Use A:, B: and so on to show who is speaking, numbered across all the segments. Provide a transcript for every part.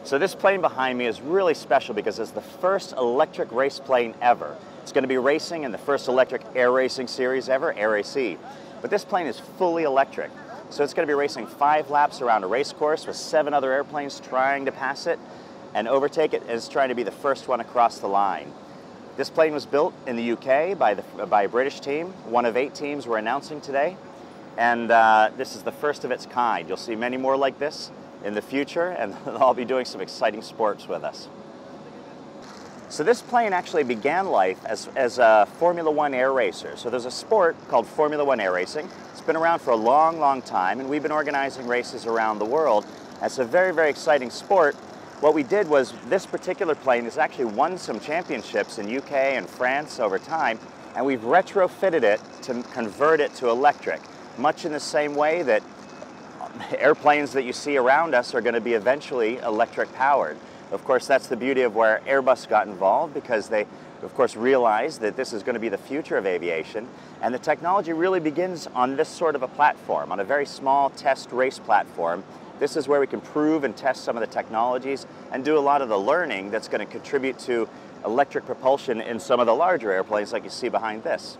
A: So this plane behind me is really special because it's the first electric race plane ever. It's going to be racing in the first electric air racing series ever, Air AC. But this plane is fully electric. So it's going to be racing 5 laps around a race course with 7 other airplanes trying to pass it and overtake it, and it's trying to be the first one across the line. This plane was built in the UK by a British team. One of 8 teams we're announcing today. And this is the first of its kind. You'll see many more like this in the future, and they'll all be doing some exciting sports with us. So this plane actually began life as a Formula One air racer. So there's a sport called Formula One air racing. It's been around for a long, long time, and we've been organizing races around the world. It's a very, very exciting sport. What we did was this particular plane has actually won some championships in UK and France over time, and we've retrofitted it to convert it to electric, much in the same way that airplanes that you see around us are going to be eventually electric powered. Of course, that's the beauty of where Airbus got involved, because they, of course, realized that this is going to be the future of aviation. And the technology really begins on this sort of a platform, on a very small test race platform. This is where we can prove and test some of the technologies and do a lot of the learning that's going to contribute to electric propulsion in some of the larger airplanes like you see behind this.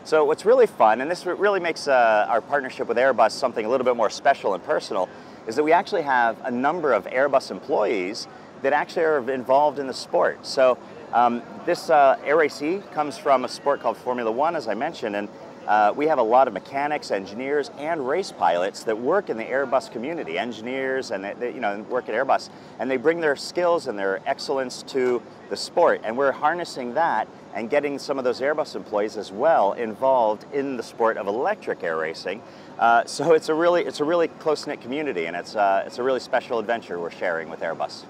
A: So what's really fun, and this really makes our partnership with Airbus something a little bit more special and personal, is that we actually have a number of Airbus employees that actually are involved in the sport. So this Air AC comes from a sport called Formula One, as I mentioned, and we have a lot of mechanics, engineers, and race pilots that work in the Airbus community, engineers, and they work at Airbus, and they bring their skills and their excellence to the sport, and we're harnessing that and getting some of those Airbus employees as well involved in the sport of electric air racing. So it's a really close-knit community, and it's a really special adventure we're sharing with Airbus.